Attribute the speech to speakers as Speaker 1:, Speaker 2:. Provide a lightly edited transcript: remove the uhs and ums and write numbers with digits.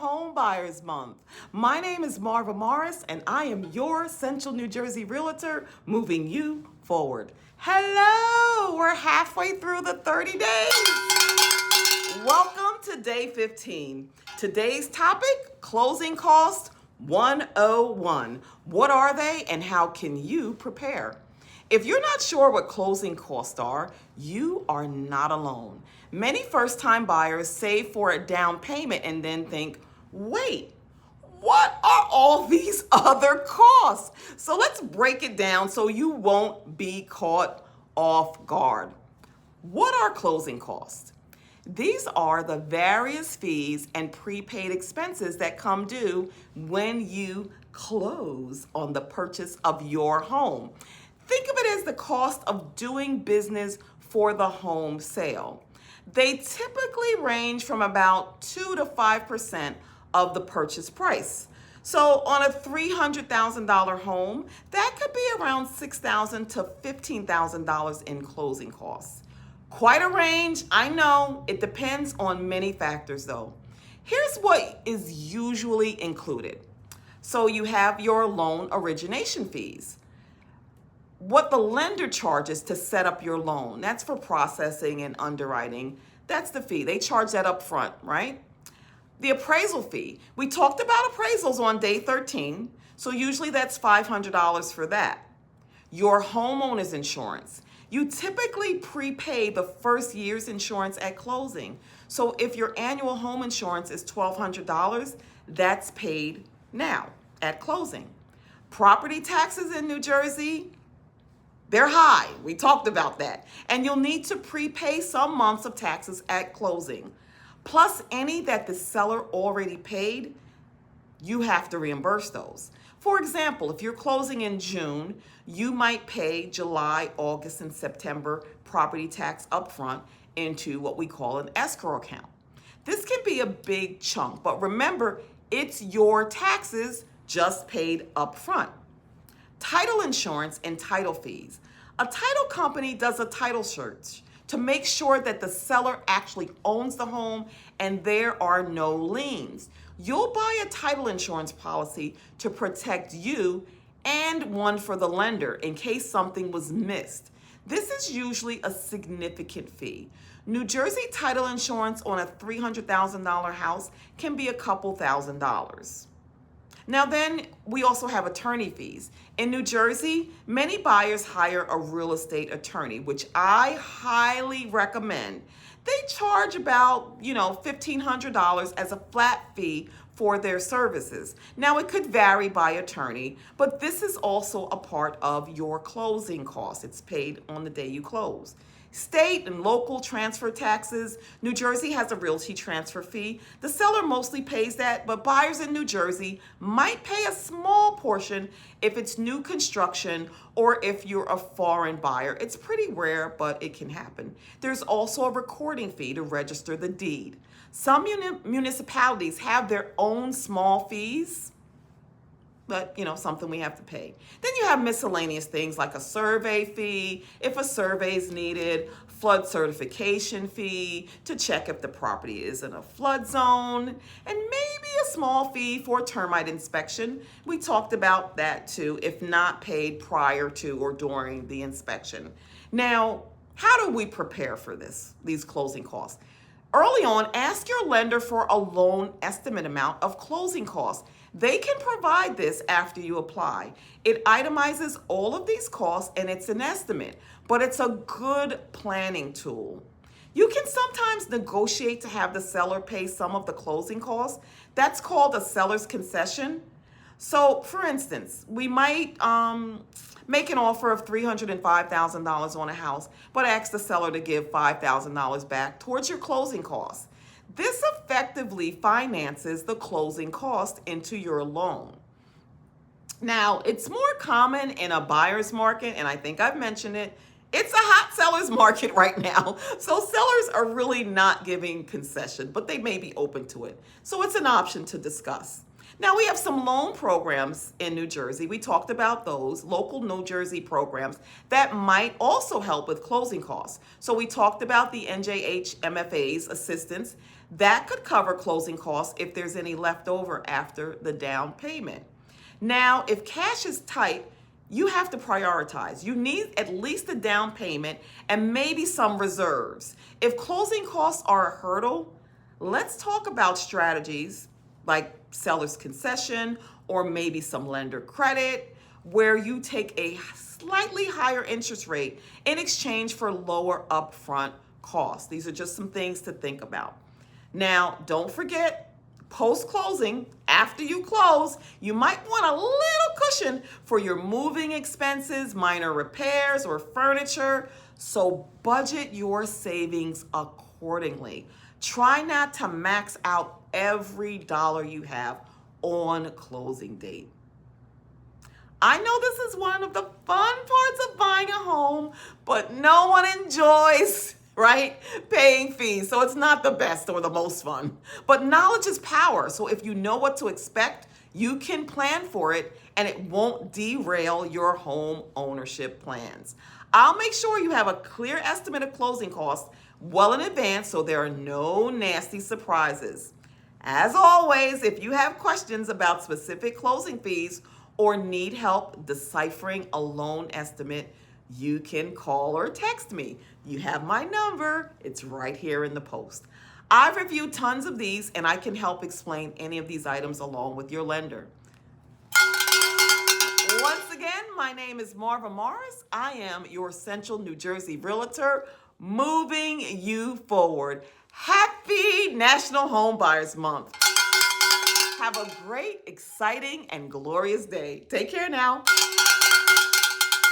Speaker 1: Home Buyers Month. My name is Marva Morris, and I am your Central New Jersey Realtor, moving you forward. Hello! We're halfway through the 30 days. Welcome to day 15. Today's topic, closing cost 101. What are they and how can you prepare? If you're not sure what closing costs are, you are not alone. Many first-time buyers save for a down payment and then think, wait, what are all these other costs? So let's break it down so you won't be caught off guard. What are closing costs? These are the various fees and prepaid expenses that come due when you close on the purchase of your home. Think of it as the cost of doing business for the home sale. They typically range from about 2 to 5% of the purchase price. So on a $300,000 home, that could be around $6,000 to $15,000 in closing costs. Quite a range, I know. It depends on many factors though. Here's what is usually included. So you have your loan origination fees. What the lender charges to set up your loan, that's for processing and underwriting. That's the fee. They charge that up front, right? The appraisal fee. We talked about appraisals on day 13, so usually that's $500 for that. Your homeowner's insurance. You typically prepay the first year's insurance at closing. So if your annual home insurance is $1,200, that's paid now at closing. Property taxes in New Jersey, they're high. We talked about that. And you'll need to prepay some months of taxes at closing. Plus any that the seller already paid, you have to reimburse those. For example, if you're closing in June, you might pay July, August, and September property tax upfront into what we call an escrow account. This can be a big chunk, but remember, it's your taxes just paid upfront. Title insurance and title fees. A title company does a title search to make sure that the seller actually owns the home and there are no liens. You'll buy a title insurance policy to protect you and one for the lender in case something was missed. This is usually a significant fee. New Jersey title insurance on a $300,000 house can be a couple $1,000s. Now then, we also have attorney fees. In New Jersey, many buyers hire a real estate attorney, which I highly recommend. They charge about, $1,500 as a flat fee for their services. Now, it could vary by attorney, but this is also a part of your closing costs. It's paid on the day you close. State and local transfer taxes. New Jersey has a realty transfer fee. The seller mostly pays that, but buyers in New Jersey might pay a small portion if it's new construction or if you're a foreign buyer. It's pretty rare, but it can happen. There's also a recording fee to register the deed. Some municipalities have their own small fees, but something we have to pay. Then you have miscellaneous things like a survey fee, if a survey is needed, flood certification fee to check if the property is in a flood zone, and maybe a small fee for termite inspection. We talked about that too, if not paid prior to or during the inspection. Now, how do we prepare for these closing costs? Early on, ask your lender for a loan estimate amount of closing costs. They can provide this after you apply. It itemizes all of these costs and it's an estimate, but it's a good planning tool. You can sometimes negotiate to have the seller pay some of the closing costs. That's called a seller's concession. So for instance, we might make an offer of $305,000 on a house, but ask the seller to give $5,000 back towards your closing costs. This effectively finances the closing cost into your loan. Now, it's more common in a buyer's market, and I think I've mentioned it. It's a hot seller's market right now. So sellers are really not giving concession, but they may be open to it. So it's an option to discuss. Now, we have some loan programs in New Jersey. We talked about those local New Jersey programs that might also help with closing costs. So we talked about the NJH MFA's assistance that could cover closing costs if there's any left over after the down payment. Now, if cash is tight, you have to prioritize. You need at least a down payment and maybe some reserves. If closing costs are a hurdle, let's talk about strategies like seller's concession or maybe some lender credit where you take a slightly higher interest rate in exchange for lower upfront costs. These are just some things to think about. Now, don't forget, post-closing, after you close, you might want a little cushion for your moving expenses, minor repairs, or furniture. So budget your savings accordingly. Try not to max out every dollar you have on closing date. I know this is one of the fun parts of buying a home, but no one enjoys, right, paying fees. So it's not the best or the most fun. But knowledge is power. So if you know what to expect, you can plan for it and it won't derail your home ownership plans. I'll make sure you have a clear estimate of closing costs well in advance so there are no nasty surprises. As always, if you have questions about specific closing fees or need help deciphering a loan estimate, you can call or text me. You have my number. It's right here in the post. I've reviewed tons of these and I can help explain any of these items along with your lender. Once again, my name is Marva Morris. I am your Central New Jersey Realtor, moving you forward. Happy National Home Buyers Month. Have a great, exciting, and glorious day. Take care now.